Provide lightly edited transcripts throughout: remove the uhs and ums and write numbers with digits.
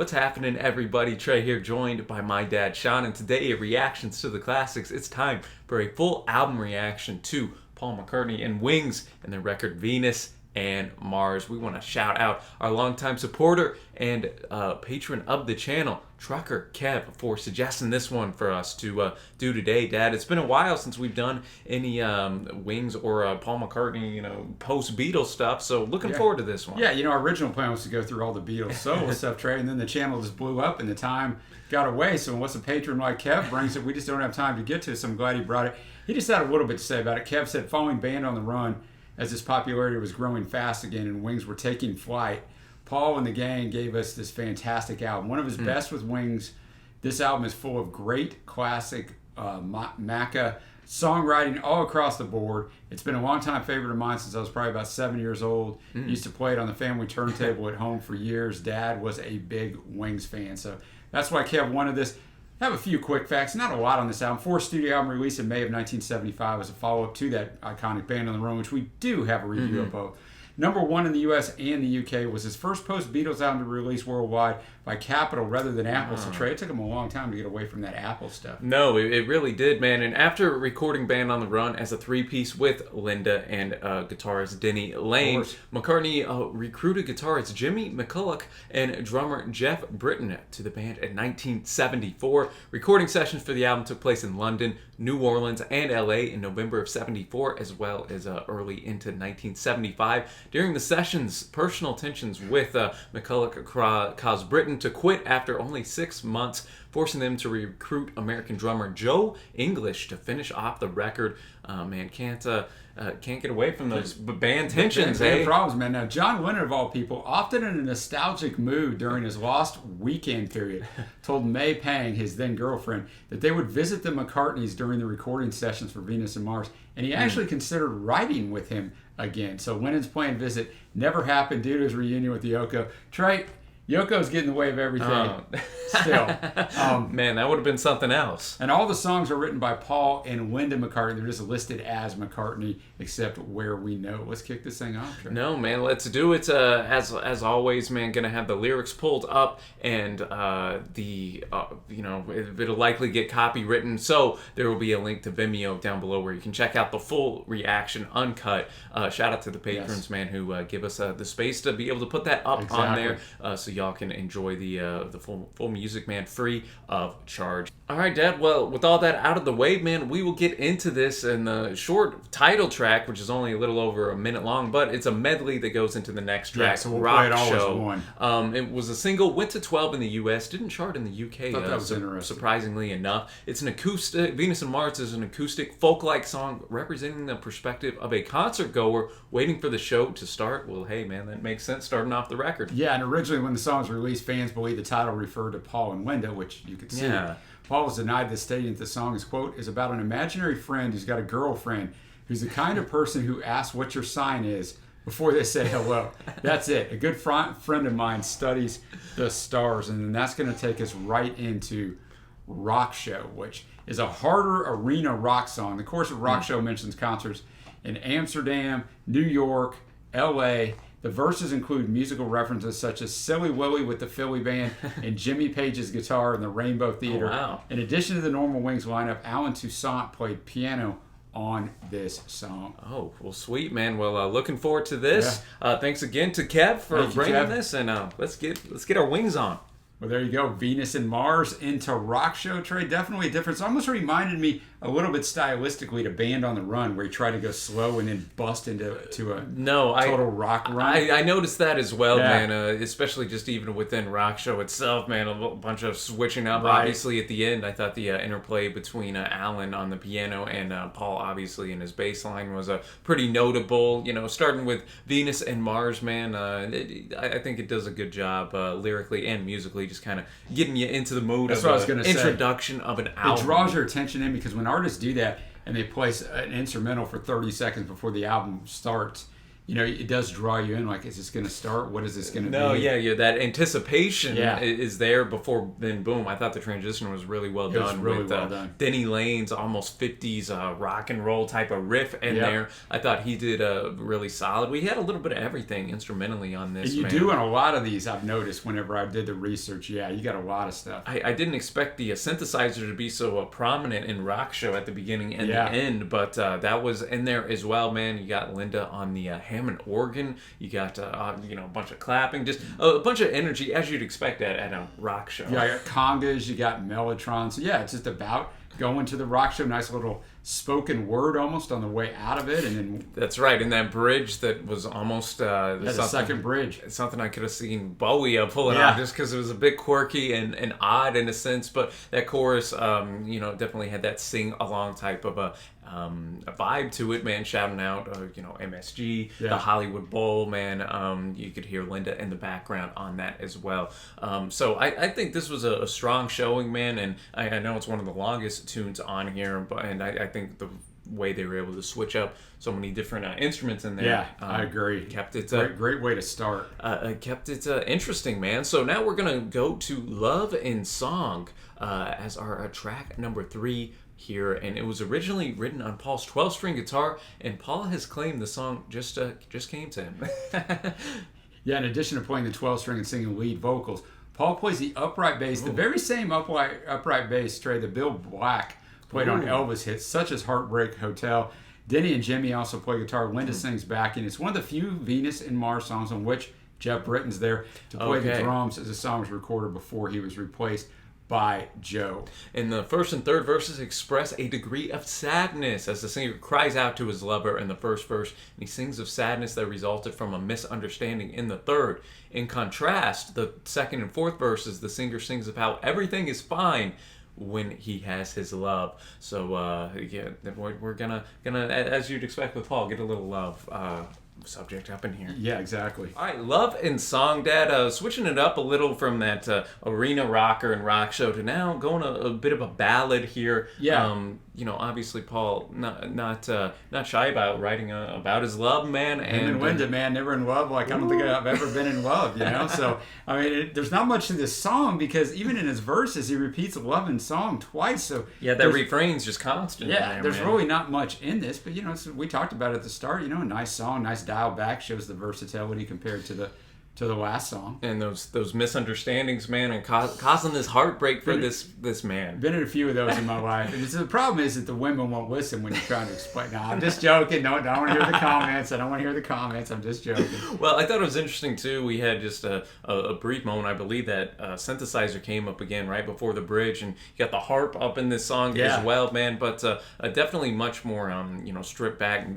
What's happening, everybody? Trey here, joined by my dad, Sean, and today at Reactions to the Classics, it's time for a full album reaction to Paul McCartney and Wings and their record Venus and Mars. We want to shout out our longtime supporter and patron of the channel, Trucker Kev, for suggesting this one for us to do today. Dad, it's been a while since we've done any Wings or Paul McCartney, post-Beatles stuff, so looking forward to this one. Yeah, our original plan was to go through all the Beatles solo stuff, Trey, and then the channel just blew up and the time got away. So once a patron like Kev brings it, we just don't have time to get to it, so I'm glad he brought it. He just had a little bit to say about it. Kev said, following Band on the Run, as its popularity was growing fast again and Wings were taking flight, Paul and the gang gave us this fantastic album. One of his best with Wings. This album is full of great classic Macca songwriting all across the board. It's been a long-time favorite of mine since I was probably about 7 years old. Used to play it on the family turntable at home for years. Dad was a big Wings fan, so that's why Kev wanted this. I have a few quick facts, not a lot on this album. Fourth studio album released in May of 1975 as a follow-up to that iconic Band on the Run, which we do have a review of. Number one in the US and the UK, was his first post-Beatles album to be released worldwide by Capitol rather than Apple. So Trey, it took him a long time to get away from that Apple stuff. No, it really did, man. And after recording Band on the Run as a three-piece with Linda and guitarist Denny Lane, McCartney recruited guitarist Jimmy McCulloch and drummer Jeff Britton to the band in 1974. Recording sessions for the album took place in London, New Orleans, and LA in November of 74, as well as early into 1975. During the sessions, personal tensions with McCulloch caused Britton to quit after only 6 months, forcing them to recruit American drummer Joe English to finish off the record. Man, can't get away from those band tensions, band problems, man. Now, John Lennon, of all people, often in a nostalgic mood during his Lost Weekend period, told May Pang, his then girlfriend, that they would visit the McCartneys during the recording sessions for Venus and Mars, and he actually considered writing with him again. So Lennon's planned visit never happened due to his reunion with Yoko. Trey, Yoko's getting in the way of everything still. Man, that would have been something else. And all the songs are written by Paul and Linda McCartney. They're just listed as McCartney, except where we know. Let's kick this thing off, Trey. No, man, let's do it. As always, man, gonna have the lyrics pulled up, and it'll likely get copywritten. So there will be a link to Vimeo down below where you can check out the full reaction, uncut. Shout out to the patrons, man, who give us the space to be able to put that up on there, so y'all can enjoy the full music, man, free of charge. All right, Dad. Well, with all that out of the way, man, we will get into this in the short title track, which is only a little over a minute long, but it's a medley that goes into the next track. Yeah, so we'll Rock play it all Show. as one. It was a single, went to 12 in the US, didn't chart in the UK. Thought that was interesting. Surprisingly enough, it's an acoustic. Venus and Mars is an acoustic folk-like song representing the perspective of a concert goer waiting for the show to start. Well, hey, man, that makes sense starting off the record. Yeah, and originally when the song was released, fans believed the title referred to Paul and Linda, which you could see. Yeah. Paul was denied this, stating that the song is, quote, is about an imaginary friend who's got a girlfriend who's the kind of person who asks what your sign is before they say hello. That's it. A good friend of mine studies the stars, and then that's going to take us right into Rock Show, which is a harder arena rock song. The chorus of Rock Show mentions concerts in Amsterdam, New York, LA. The verses include musical references such as Silly Willy with the Philly Band and Jimmy Page's guitar in the Rainbow Theater. Oh, wow. In addition to the normal Wings lineup, Alan Toussaint played piano on this song. Oh, well, sweet, man. Well, looking forward to this. Thanks again to Kev for bringing this, and let's get our wings on. Well, there you go. Venus and Mars into Rock Show, Trey. Definitely a difference. Almost reminded me a little bit stylistically to Band on the Run, where he tried to go slow and then bust into a total rock run. I noticed that as well, man. Especially just even within Rock Show itself, man. A bunch of switching up. Right. Obviously, at the end, I thought the interplay between Alan on the piano and Paul, obviously, in his bass line was pretty notable. Starting with Venus and Mars, man. I think it does a good job lyrically and musically, just kind of getting you into the mood of an introduction of an album. It draws your attention in because when artists do that and they place an instrumental for 30 seconds before the album starts, it does draw you in. Like, is this going to start? What is this going to be? No, yeah, that anticipation is there before then. Boom! I thought the transition was really well done. It was really with well done. Denny Lane's almost 50s rock and roll type of riff in there. I thought he did really solid. We had a little bit of everything instrumentally on this. And you do in a lot of these. I've noticed whenever I did the research. Yeah, you got a lot of stuff. I didn't expect the synthesizer to be so prominent in Rock Show at the beginning and the end, but that was in there as well, man. You got Linda on the Hammond organ. You got a bunch of clapping, just a bunch of energy as you'd expect at a rock show. Yeah, you got congas, you got mellotrons. So yeah, it's just about going to the rock show. Nice little spoken word almost on the way out of it, and then that's right. In that bridge that was almost the second bridge. It's something I could have seen Bowie pulling off just because it was a bit quirky and odd in a sense. But that chorus, definitely had that sing along type of a vibe to it, man. Shouting out, MSG, the Hollywood Bowl, man. You could hear Linda in the background on that as well. So I think this was a strong showing, man. And I know it's one of the longest tunes on here, and I think the way they were able to switch up so many different instruments in there. Yeah, I agree. Kept it great way to start. Kept it interesting, man. So now we're gonna go to Love in Song as our track number 3 here, and it was originally written on Paul's 12-string guitar, and Paul has claimed the song just came to him. Yeah, in addition to playing the 12-string and singing lead vocals, Paul plays the upright bass, the very same upright bass, Trey, that Bill Black played on Elvis hits such as Heartbreak Hotel. Denny and Jimmy also play guitar. Linda sings back, and it's one of the few Venus and Mars songs on which Jeff Britton's there to play the drums, as the song was recorded before he was replaced by Joe. And the first and third verses express a degree of sadness as the singer cries out to his lover in the first verse, and he sings of sadness that resulted from a misunderstanding in the third. In contrast, the second and fourth verses, the singer sings of how everything is fine when he has his love. So we're gonna as you'd expect with Paul, get a little love subject up in here. Yeah, exactly. All right, Love in Song, Dad. Switching it up a little from that arena rocker and rock show to now going a bit of a ballad here. Yeah. Obviously Paul not shy about writing about his love, man. And Linda, man, never in love. Like, I don't think I've ever been in love, So, I mean, there's not much to this song because even in his verses, he repeats Love in Song twice. So yeah, that refrain's just constant. Yeah, there's really not much in this, but we talked about it at the start. A nice song, nice dial back, shows the versatility compared to the last song. And those misunderstandings, man, and causing this heartbreak for this man. Been in a few of those in my life. And the problem is that the women won't listen when you're trying to explain. No, I'm just joking. No, I don't want to hear the comments. I don't want to hear the comments. I'm just joking. Well, I thought it was interesting, too. We had just a brief moment. I believe that synthesizer came up again right before the bridge, and you got the harp up in this song as well, man. But definitely much more, stripped back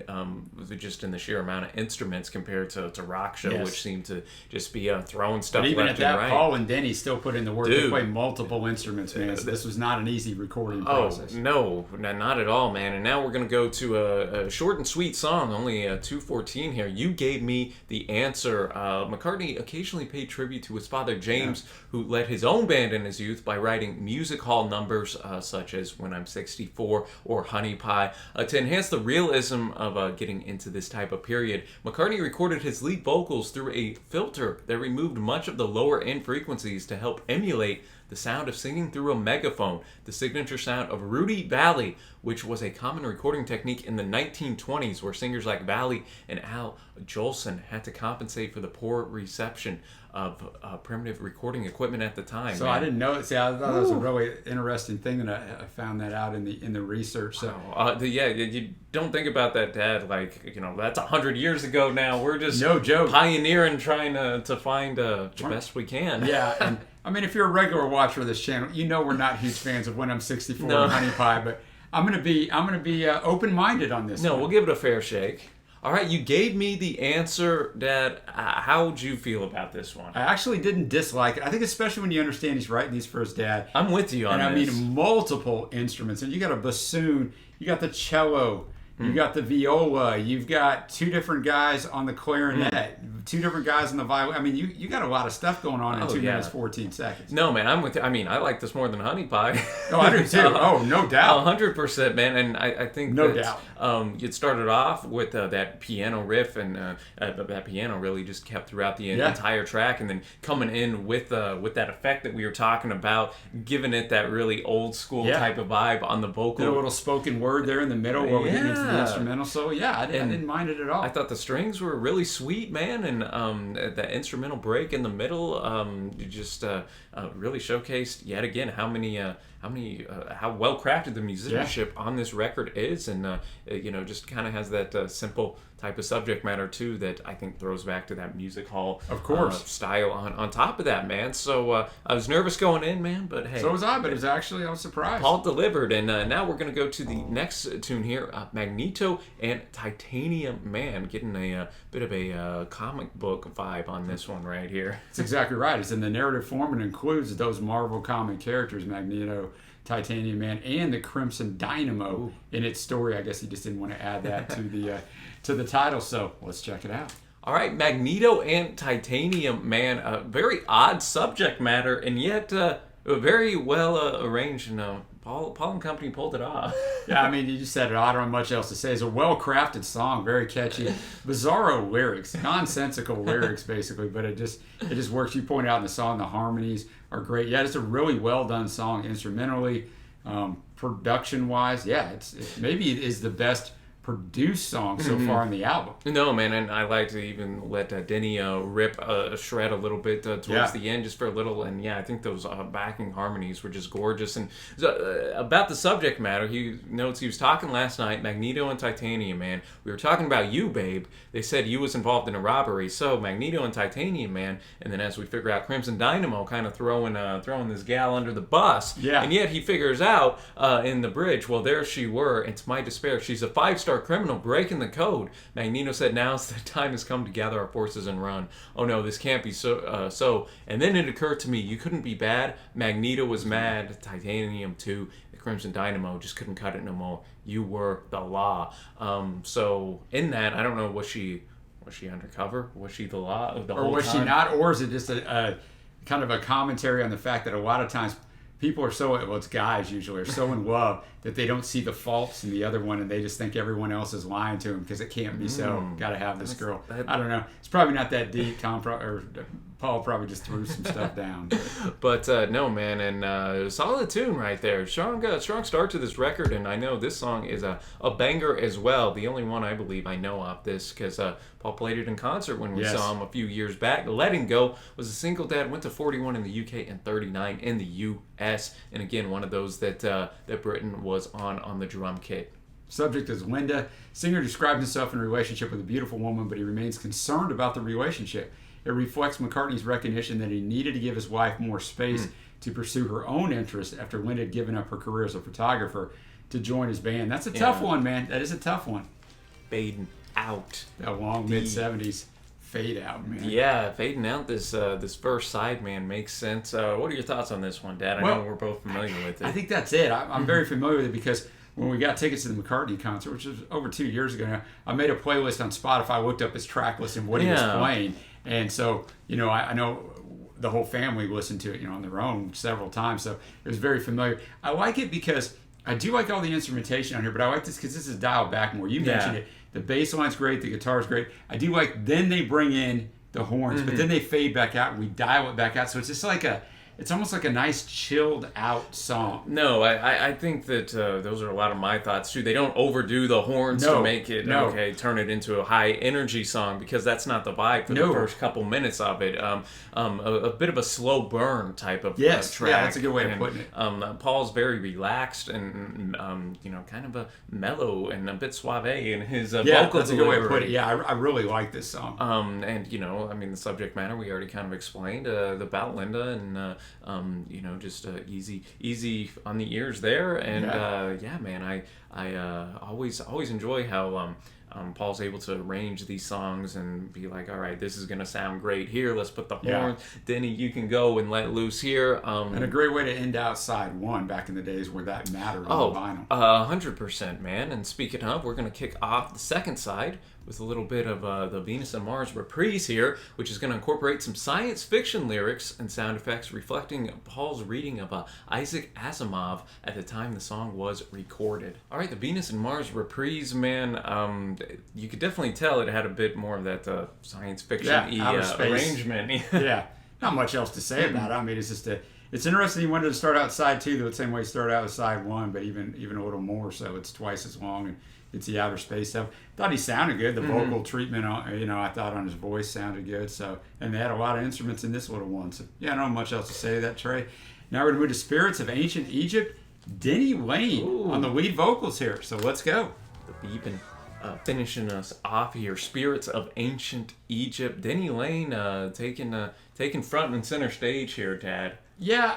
just in the sheer amount of instruments compared to Rock Show, which seemed to just be throwing stuff but even left at that, and right. Paul and Denny still put in the work to play multiple instruments, man. So this was not an easy recording process. No, not at all, man. And now we're going to go to a short and sweet song, only 2:14 here. You Gave Me the Answer. McCartney occasionally paid tribute to his father, James, who led his own band in his youth by writing music hall numbers such as When I'm 64 or Honey Pie. To enhance the realism of getting into this type of period, McCartney recorded his lead vocals through a filter that removed much of the lower end frequencies to help emulate the sound of singing through a megaphone, the signature sound of Rudy Valley, which was a common recording technique in the 1920s where singers like Valley and Al Jolson had to compensate for the poor reception of primitive recording equipment at the time. So I didn't know. See, I thought that was a really interesting thing that I found that out in the research. So you don't think about that, Dad. Like, that's 100 years ago now. We're just no joke pioneering, trying to find the best we can. Yeah, and I mean, if you're a regular watcher of this channel, we're not huge fans of When I'm 64 and Honey Pie, but I'm gonna be open-minded on this. No, we'll give it a fair shake. All right, you gave me the answer, Dad. How would you feel about this one? I actually didn't dislike it. I think especially when you understand he's writing these for his dad. I'm with you on this. And I mean multiple instruments. And you got a bassoon, you got the cello, You got the viola. You've got two different guys on the clarinet. Two different guys on the violin. I mean, you got a lot of stuff going on in 2 minutes 14 seconds. No, man, I'm with you. I mean, I like this more than Honey Pie. Oh, I do too. Oh, no doubt. 100%, man. And I think no doubt. It started off with that piano riff, and that piano really just kept throughout the entire track, and then coming in with that effect that we were talking about, giving it that really old school type of vibe on the vocal. A little spoken word there in the middle while we get into the instrumental. So yeah, I didn't mind it at all. I thought the strings were really sweet, man, and that instrumental break in the middle just really showcased yet again how well crafted the musicianship on this record is, and just kind of has that simple type of subject matter too that I think throws back to that music hall style on top of that, man. So I was nervous going in, man, but hey, so was I. But I was surprised. Paul delivered, and now we're gonna go to the next tune here, Magneto and Titanium Man, getting a bit of a comic book vibe on this one right here. That's exactly right. It's in the narrative form and includes those Marvel comic characters, Magneto, Titanium Man, and the Crimson Dynamo in its story. I guess he just didn't want to add that to the title, so let's check it out. All right, Magneto and Titanium Man, a very odd subject matter, and yet very well arranged. Paul and company pulled it off. Yeah, I mean, you just said it. I don't have much else to say. It's a well-crafted song, very catchy, bizarro lyrics, nonsensical lyrics, basically, but it just works. You point out in the song, the harmonies are great. Yeah, it's a really well-done song instrumentally, production-wise. Yeah, maybe it is the best produced song so far on the album. No, man, and I like to even let Denny rip a shred a little bit towards the end, just for a little, and I think those backing harmonies were just gorgeous. And about the subject matter, he notes he was talking last night, Magneto and Titanium Man. We were talking about you, babe. They said you was involved in a robbery, so Magneto and Titanium Man, and then as we figure out, Crimson Dynamo kind of throwing this gal under the bus. Yeah. And yet he figures out in the bridge, well, there she were, and to my despair, she's a 5-star criminal breaking the code. Magneto said, now's the time has come to gather our forces and run. Oh no, this can't be so. And then it occurred to me, you couldn't be bad. Magneto was mad. Titanium too. The Crimson Dynamo just couldn't cut it no more. You were the law. So in that, I don't know, was she undercover? Was she the law the whole time? Or was she not? Or is it just a kind of a commentary on the fact that a lot of times people are it's guys usually, are so in love that they don't see the faults in the other one, and they just think everyone else is lying to them because it can't be so. Got to have this girl. I don't know. It's probably not that deep. Paul probably just threw some stuff down. But no, man, and solid tune right there. Strong start to this record, and I know this song is a banger as well. The only one I believe I know of this, because Paul played it in concert when we saw him a few years back. Letting Go was a single that went to 41 in the UK and 39 in the US, and again, one of those that Britain was on the drum kit. Subject is Linda. Singer describes himself in a relationship with a beautiful woman, but he remains concerned about the relationship. It reflects McCartney's recognition that he needed to give his wife more space to pursue her own interests after Linda had given up her career as a photographer to join his band. That's a tough one, man. That is a tough one. Fading out. That long mid-70s fade out, man. Yeah, fading out this first side, man, makes sense. What are your thoughts on this one, Dad? I know we're both familiar with it. I think that's it. I'm very familiar with it because when we got tickets to the McCartney concert, which was over 2 years ago now, I made a playlist on Spotify. I looked up his track list and what he was playing. And so, I know the whole family listened to it, on their own several times. So it was very familiar. I like it because I do like all the instrumentation on here, but I like this because this is dialed back more. You mentioned it. The bass line's great. The guitar's great. I do like, then they bring in the horns, but then they fade back out and we dial it back out. So it's just like it's almost like a nice chilled out song. No, I think that those are a lot of my thoughts too. They don't overdo the horns to make it turn it into a high energy song, because that's not the vibe for the first couple minutes of it. A bit of a slow burn type of track. Yeah, that's a good way of putting it. Paul's very relaxed and kind of a mellow and a bit suave in his vocal delivery. That's a good way of putting it. Yeah, I really like this song. And the subject matter we already kind of explained about Linda, and just easy on the ears there, and man, I always enjoy how Paul's able to arrange these songs and be like, all right, this is going to sound great here. Let's put the horn. Denny, you can go and let loose here. And a great way to end out side one back in the days where that mattered on the vinyl. 100%, man. And speaking of, we're going to kick off the second side with a little bit of the Venus and Mars reprise here, which is going to incorporate some science fiction lyrics and sound effects reflecting Paul's reading of Isaac Asimov at the time the song was recorded. All right, the Venus and Mars reprise, man, you could definitely tell it had a bit more of that science fiction-y arrangement. Yeah, not much else to say about it. I mean, it's just it's interesting he wanted to start out side two the same way he started out with side one, but even a little more, so it's twice as long. And it's the outer space stuff. Thought he sounded good. The vocal treatment, I thought on his voice sounded good. So, and they had a lot of instruments in this little one. So, yeah, I don't have much else to say to that, Trey. Now we're going to move to Spirits of Ancient Egypt. Denny Lane on the lead vocals here. So let's go. The beeping finishing us off here. Spirits of Ancient Egypt. Denny Lane taking front and center stage here, Dad. Yeah.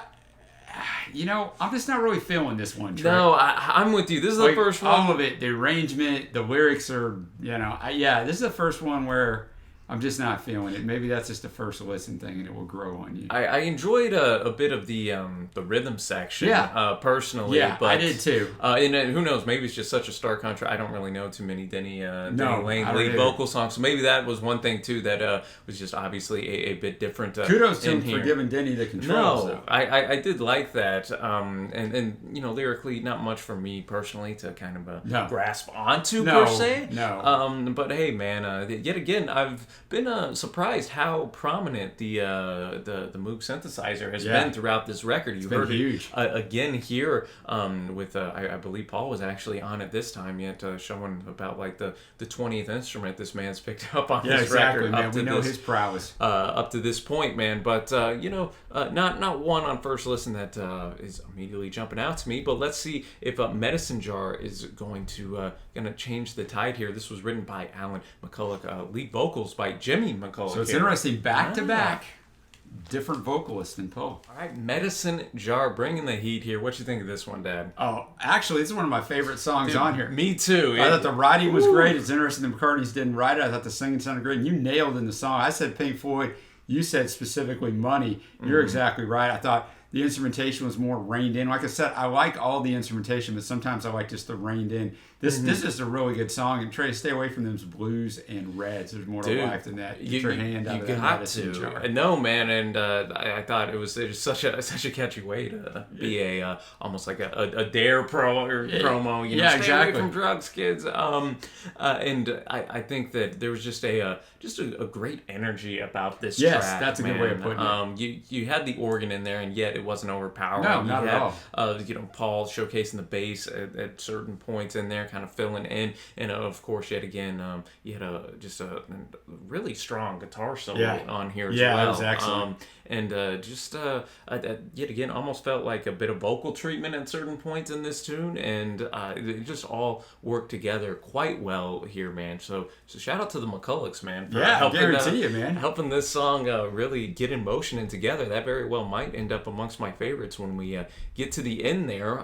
I'm just not really feeling this one, Trey. No, I'm with you. This is the first one. All of it, the arrangement, the lyrics are, this is the first one where I'm just not feeling it. Maybe that's just the first listen thing, and it will grow on you. I enjoyed a bit of the rhythm section, personally. Yeah, but, I did too. And who knows? Maybe it's just such a stark contrast. I don't really know too many Denny Lane lead vocal songs, so maybe that was one thing too that was just obviously a bit different. Kudos to him for giving Denny the control. No, I did like that, and lyrically, not much for me personally to kind of grasp onto per se. No. But hey, man, yet again, I've been surprised how prominent the Moog synthesizer has been throughout this record. You heard huge. It again here with I believe Paul was actually on it this time, yet showing about like the 20th instrument this man's picked up on this record. Man. We know his prowess up to this point, man. But not one on first listen that is immediately jumping out to me. But let's see if Medicine Jar is going to change the tide here. This was written by Alan McCulloch, lead vocals by Jimmy McCulloch. So it's interesting, back to back, different vocalists than Paul. All right, Medicine Jar, bringing the heat here. What you think of this one, Dad? Oh, actually, this is one of my favorite songs on here. Me too. I thought the writing was great. It's interesting the McCartneys didn't write it. I thought the singing sounded great. And you nailed in the song. I said Pink Floyd. You said specifically Money. You're exactly right. I thought the instrumentation was more reined in. Like I said, I like all the instrumentation, but sometimes I like just the reined in. This is a really good song. And Trey, stay away from those blues and reds. There's more to life than that. Get your hand out of that Medicine Jar. No, man, and I thought it was such a catchy way to be almost like a dare promo. Stay exactly. away from drugs, kids. And I think that there was just a great energy about this track. Yes, that's a good way of putting it. You had the organ in there, and yet it wasn't overpowering. No, not at all. Paul showcasing the bass at certain points in there, kind of filling in, and of course, yet again, you had a really strong guitar solo on here as well. Yeah, exactly. And yet again, almost felt like a bit of vocal treatment at certain points in this tune, and it just all worked together quite well here, man. So shout out to the McCullochs, man. For helping this song really get in motion and together. That very well might end up amongst my favorites when we get to the end there.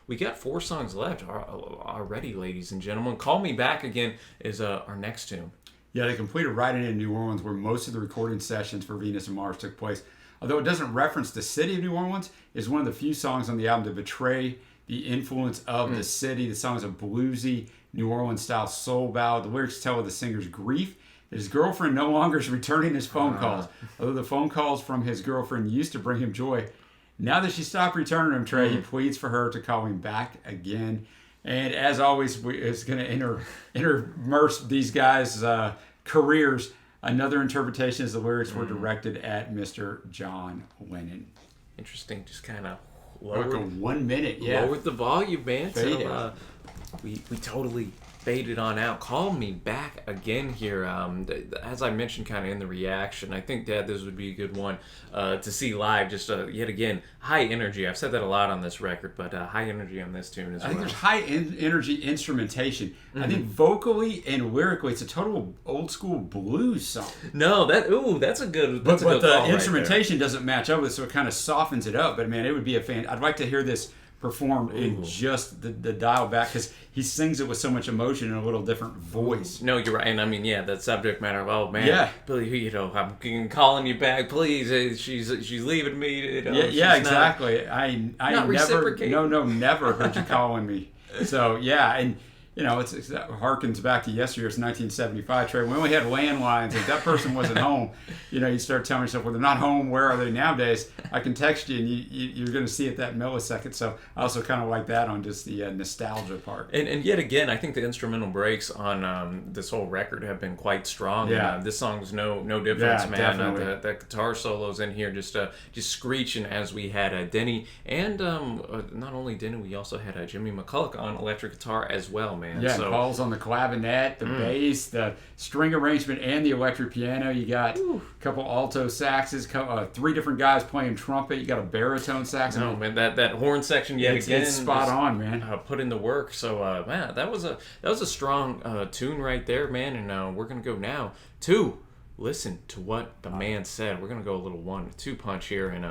We got 4 songs left already, ladies and gentlemen. Call Me Back Again is our next tune. Yeah, they completed writing in New Orleans, where most of the recording sessions for Venus and Mars took place. Although it doesn't reference the city of New Orleans, it's one of the few songs on the album to betray the influence of the city. The song is a bluesy, New Orleans-style soul ballad. The lyrics tell of the singer's grief that his girlfriend no longer is returning his phone calls. Although the phone calls from his girlfriend used to bring him joy, now that she stopped returning them, Trey, he pleads for her to call him back again. And as always, it's going to immerse these guys' careers. Another interpretation is the lyrics were directed at Mr. John Lennon. Interesting. Just kind of lowered. Like a 1 minute, lowered the volume, man. So we totally faded on out. Call Me Back Again here. As I mentioned kind of in the reaction, I think, Dad, this would be a good one to see live. Just yet again, high energy. I've said that a lot on this record, but high energy on this tune as well. I think there's high energy instrumentation. I think vocally and lyrically, it's a total old school blues song. No, that's a good. But the instrumentation doesn't match up with it, so it kind of softens it up. But man, it would be I'd like to hear this performed in just the dial back, because he sings it with so much emotion in a little different voice. No, you're right. And I mean, that subject matter of, oh man, I'm calling you back, please. She's leaving me. Exactly. I never heard you calling me. So and it harkens back to yesteryear. It's 1975, Trey. We only had landlines. If that person wasn't home, you start telling yourself, well, they're not home. Where are they nowadays? I can text you, and you're going to see it that millisecond. So I also kind of like that on just the nostalgia part. And yet again, I think the instrumental breaks on this whole record have been quite strong. Yeah. This song's no difference, man. Definitely. That guitar solos in here just screeching, as we had Denny, and not only Denny, we also had Jimmy McCulloch on electric guitar as well, man. Yeah, so, Paul's on the clavinet, the bass, the string arrangement, and the electric piano. You got a couple alto saxes, 3 different guys playing trumpet. You got a baritone sax. No, man, that horn section again. It's spot on, man. Put in the work. So, man, that was a strong tune right there, man. And we're gonna go now to listen to what the man said. We're gonna go a little 1-2 punch here and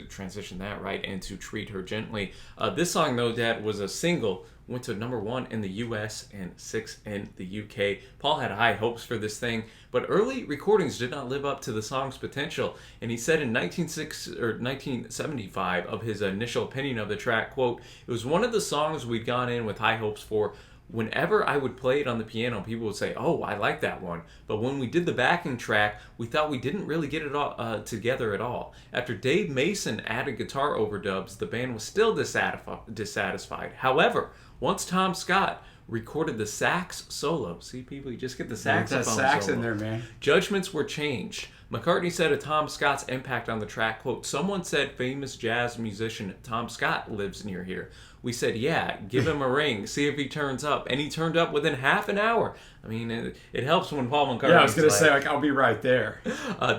transition that right into Treat Her Gently. This song, though, Dad, was a single. Went to number 1 in the U.S. and 6 in the UK. Paul had high hopes for this thing, but early recordings did not live up to the song's potential. And he said in 1975 of his initial opinion of the track, quote, "It was one of the songs we'd gone in with high hopes for. Whenever I would play it on the piano, people would say, oh, I like that one. But when we did the backing track, we thought we didn't really get it all together at all. After Dave Mason added guitar overdubs, the band was still dissatisfied. However, once Tom Scott recorded the sax solo, see, people, you just get the saxophone sax solo. in there, man. Judgments were changed. McCartney said of Tom Scott's impact on the track, quote, "Someone said famous jazz musician Tom Scott lives near here. We said, yeah, give him a ring, see if he turns up." And he turned up within half an hour. I mean, it helps when Paul McCartney. Yeah, I was going to say, I'll be right there.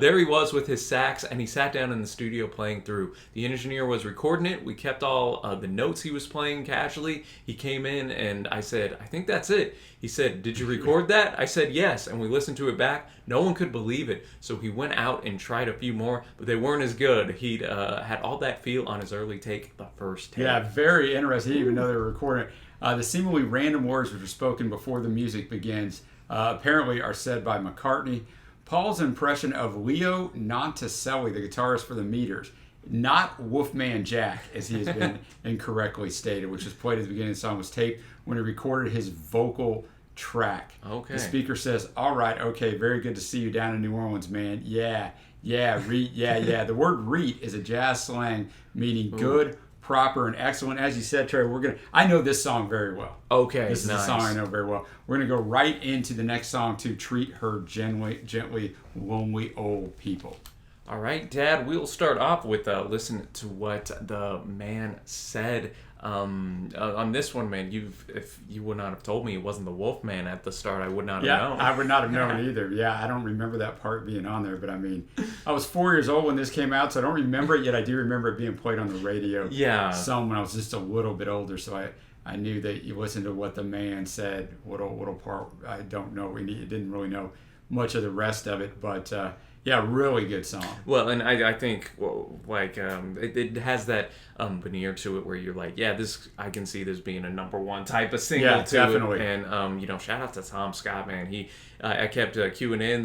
There he was with his sax, and he sat down in the studio playing through. The engineer was recording it. We kept all the notes he was playing casually. He came in, and I said, "I think that's it." He said, "Did you record that?" I said, "Yes." And we listened to it back. No one could believe it. So he went out and tried a few more, but they weren't as good. He'd had all that feel on his early take, the first take. Yeah, very interesting. He didn't even know they were recording it. The seemingly random words which are spoken before the music begins apparently are said by McCartney. Paul's impression of Leo Nantaselli, the guitarist for the Meters, not Wolfman Jack, as he has been incorrectly stated, which was played at the beginning of the song, was taped when he recorded his vocal track. Okay. The speaker says, "All right, okay, very good to see you down in New Orleans, man. Yeah, reet, yeah." The word reet is a jazz slang meaning good, proper, and excellent. As you said, Trey, I know this song very well. Okay, this is a song I know very well. We're going to go right into the next song to Treat Her Gently, Lonely Old People. All right, Dad, we'll start off with listen to what the man said. On this one, man, if you would not have told me it wasn't the Wolfman at the start, I would not have known. I would not have known either. Yeah, I don't remember that part being on there, but I mean, I was 4 years old when this came out, so I don't remember it, yet I do remember it being played on the radio. Yeah. Some when I was just a little bit older, so I knew that you listened to what the man said. Little part, I don't know. We didn't really know much of the rest of it, but yeah, really good song. Well, and I think it has that veneer to it where you're like, yeah, I can see this being a number 1 type of single. Yeah, definitely. And shout out to Tom Scott, man. I kept queuing in.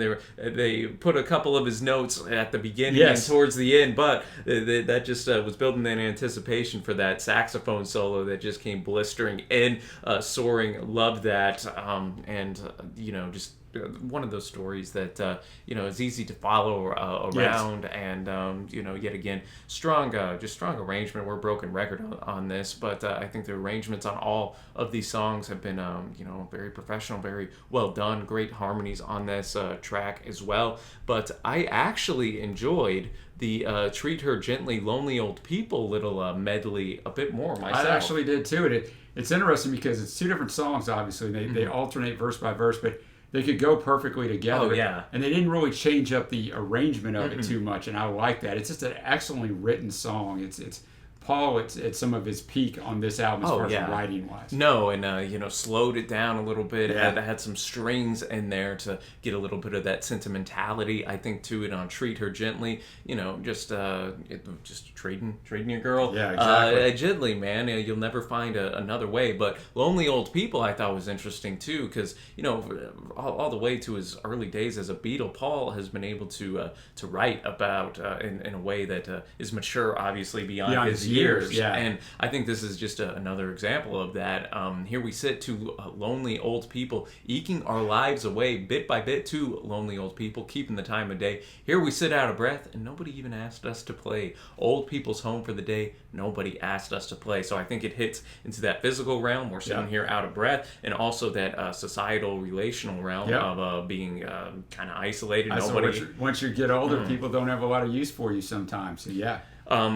They put a couple of his notes at the beginning and towards the end, but that just was building in anticipation for that saxophone solo that just came blistering in, soaring. Loved that, and just one of those stories that is easy to follow around, and yet again strong arrangement. We're a broken record on this, but I think the arrangements on all of these songs have been very professional, very well done, great harmonies on this track as well. But I actually enjoyed the Treat Her Gently, Lonely Old People little medley a bit more myself. I actually did too. It's interesting because it's 2 different songs, obviously. They alternate verse by verse, but they could go perfectly together. Oh, yeah. And they didn't really change up the arrangement of it too much, and I like that. It's just an excellently written song. It's Paul at some of his peak on this album as far as writing wise. No, and slowed it down a little bit. Yeah. Had some strings in there to get a little bit of that sentimentality, I think, to it on "Treat Her Gently." Just trading your girl. Yeah, exactly. Gently, man. You'll never find another way. But "Lonely Old People" I thought was interesting too, because all the way to his early days as a Beatle, Paul has been able to write about in a way that is mature, obviously beyond his years. Yeah. And I think this is just another example of that. Here we sit, two lonely old people, eking our lives away bit by bit, two lonely old people, keeping the time of day. Here we sit out of breath, and nobody even asked us to play. Old people's home for the day, nobody asked us to play. So I think it hits into that physical realm, we're sitting here out of breath, and also that societal, relational realm of being kind of isolated. Once you get older, people don't have a lot of use for you sometimes. So yeah.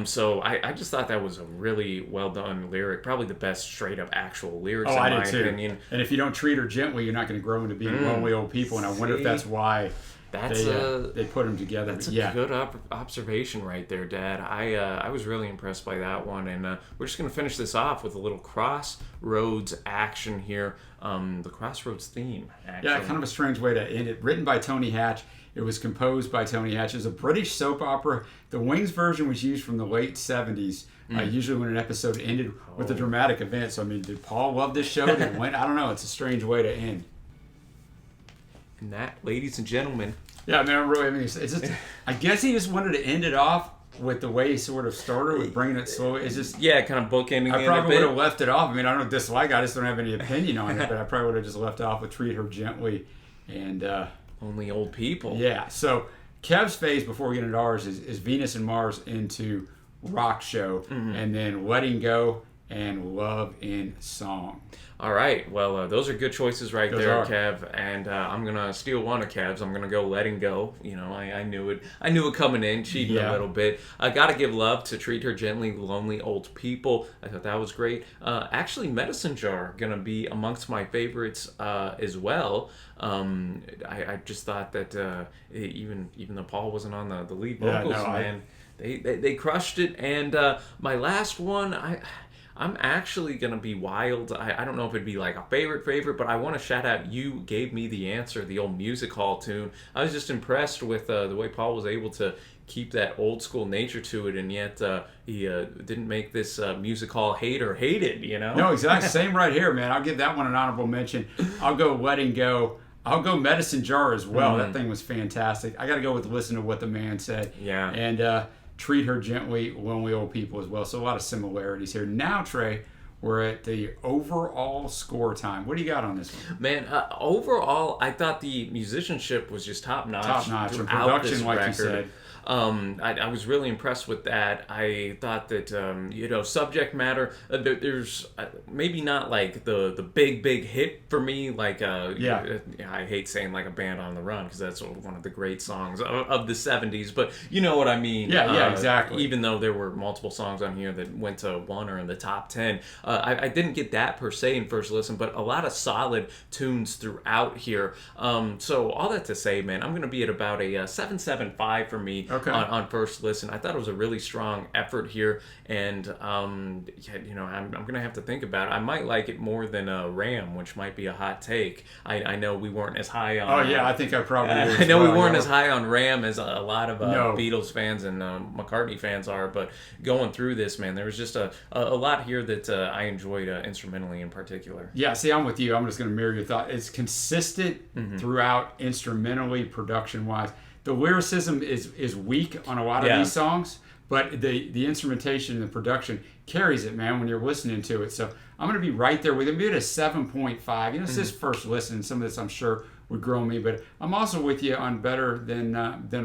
So I just thought that was a really well done lyric, probably the best straight up actual lyrics in I my did too. opinion. And if you don't treat her gently, you're not going to grow into being lonely old people. And I wonder if that's why they put them together. That's a good observation right there, Dad. I was really impressed by that one, and we're just going to finish this off with a little Crossroads action here. The Crossroads theme, actually. Yeah, kind of a strange way to end it. Written by Tony Hatch. It was composed by Tony Hatch. It was a British soap opera. The Wings version was used from the late 70s, usually when an episode ended with a dramatic event. So, I mean, did Paul love this show? Did it win? I don't know. It's a strange way to end. And that, ladies and gentlemen. Yeah, it's just, I guess he just wanted to end it off with the way he sort of started, with bringing it slow. It's just... Yeah, kind of bookending I probably would have left it off. I mean, I don't dislike it. I just don't have any opinion on it. But I probably would have just left it off with Treat Her Gently. And... Only Old People. Yeah. So Kev's phase before we get into ours is Venus and Mars into Rock Show, and then Letting Go and Love in Song. All right. Well, those are good choices right there, Kev. And I'm gonna steal one of Kev's. I'm gonna go Letting Go. I knew it. I knew it coming in, cheating a little bit. I gotta give love to Treat Her Gently, Lonely Old People. I thought that was great. Actually, Medicine Jar gonna be amongst my favorites as well. I just thought that even though Paul wasn't on the lead vocals, they crushed it. And my last one, I'm actually going to be wild. I don't know if it'd be like a favorite, but I want to shout out You Gave Me the Answer, the old music hall tune. I was just impressed with the way Paul was able to keep that old school nature to it, and yet he didn't make this music hall hated, No, exactly. Same right here, man. I'll give that one an honorable mention. I'll go Letting Go. I'll go Medicine Jar as well. That thing was fantastic. I got to go with Listen to What the Man Said. Yeah. And Treat Her Gently, Lonely Old People as well. So a lot of similarities here. Now, Trey, we're at the overall score time. What do you got on this one? Man, overall, I thought the musicianship was just top-notch. Top-notch. And production, like you said. I was really impressed with that. I thought that, subject matter, there's maybe not like the big hit for me. Like, I hate saying like A Band on the Run, because that's one of the great songs of the 70s, but you know what I mean. Yeah, exactly. Even though there were multiple songs on here that went to 1 or in the top 10, I didn't get that per se in first listen, but a lot of solid tunes throughout here. So all that to say, man, I'm going to be at about a 7.75 for me. Okay. On first listen. I thought it was a really strong effort here, and I'm gonna have to think about it. I might like it more than Ram, which might be a hot take. I know we weren't as high on. Oh yeah, I think I probably. I know we weren't as high on Ram as a lot of Beatles fans and McCartney fans are, but going through this, man, there was just a lot here that I enjoyed instrumentally in particular. Yeah, see, I'm with you. I'm just gonna mirror your thought. It's consistent throughout, instrumentally, production wise. The lyricism is weak on a lot of these songs, but the instrumentation and the production carries it, man, when you're listening to it. So I'm going to be right there with it. Maybe at a 7.5. It's just first listen. Some of this, I'm sure, would grow me, but I'm also with you on better than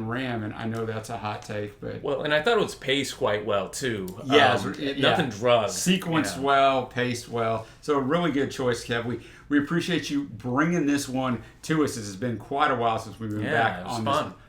Ram, and I know that's a hot take. But and I thought it was paced quite well, too. Nothing drugged. Sequenced well, paced well. So a really good choice, Kev. We appreciate you bringing this one to us. This has been quite a while since we've been back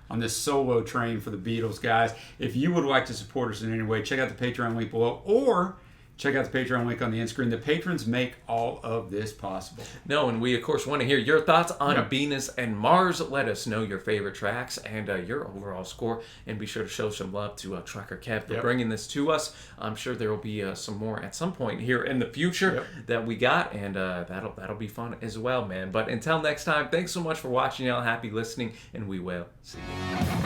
on this solo train for the Beatles, guys. If you would like to support us in any way, check out the Patreon link below, or Check out the Patreon link on the end screen. The patrons make all of this possible. No, and we, of course, want to hear your thoughts on Venus and Mars. Let us know your favorite tracks and your overall score. And be sure to show some love to Trucker Kev for bringing this to us. I'm sure there will be some more at some point here in the future that we got. And that'll be fun as well, man. But until next time, thanks so much for watching, y'all. Happy listening. And we will see you.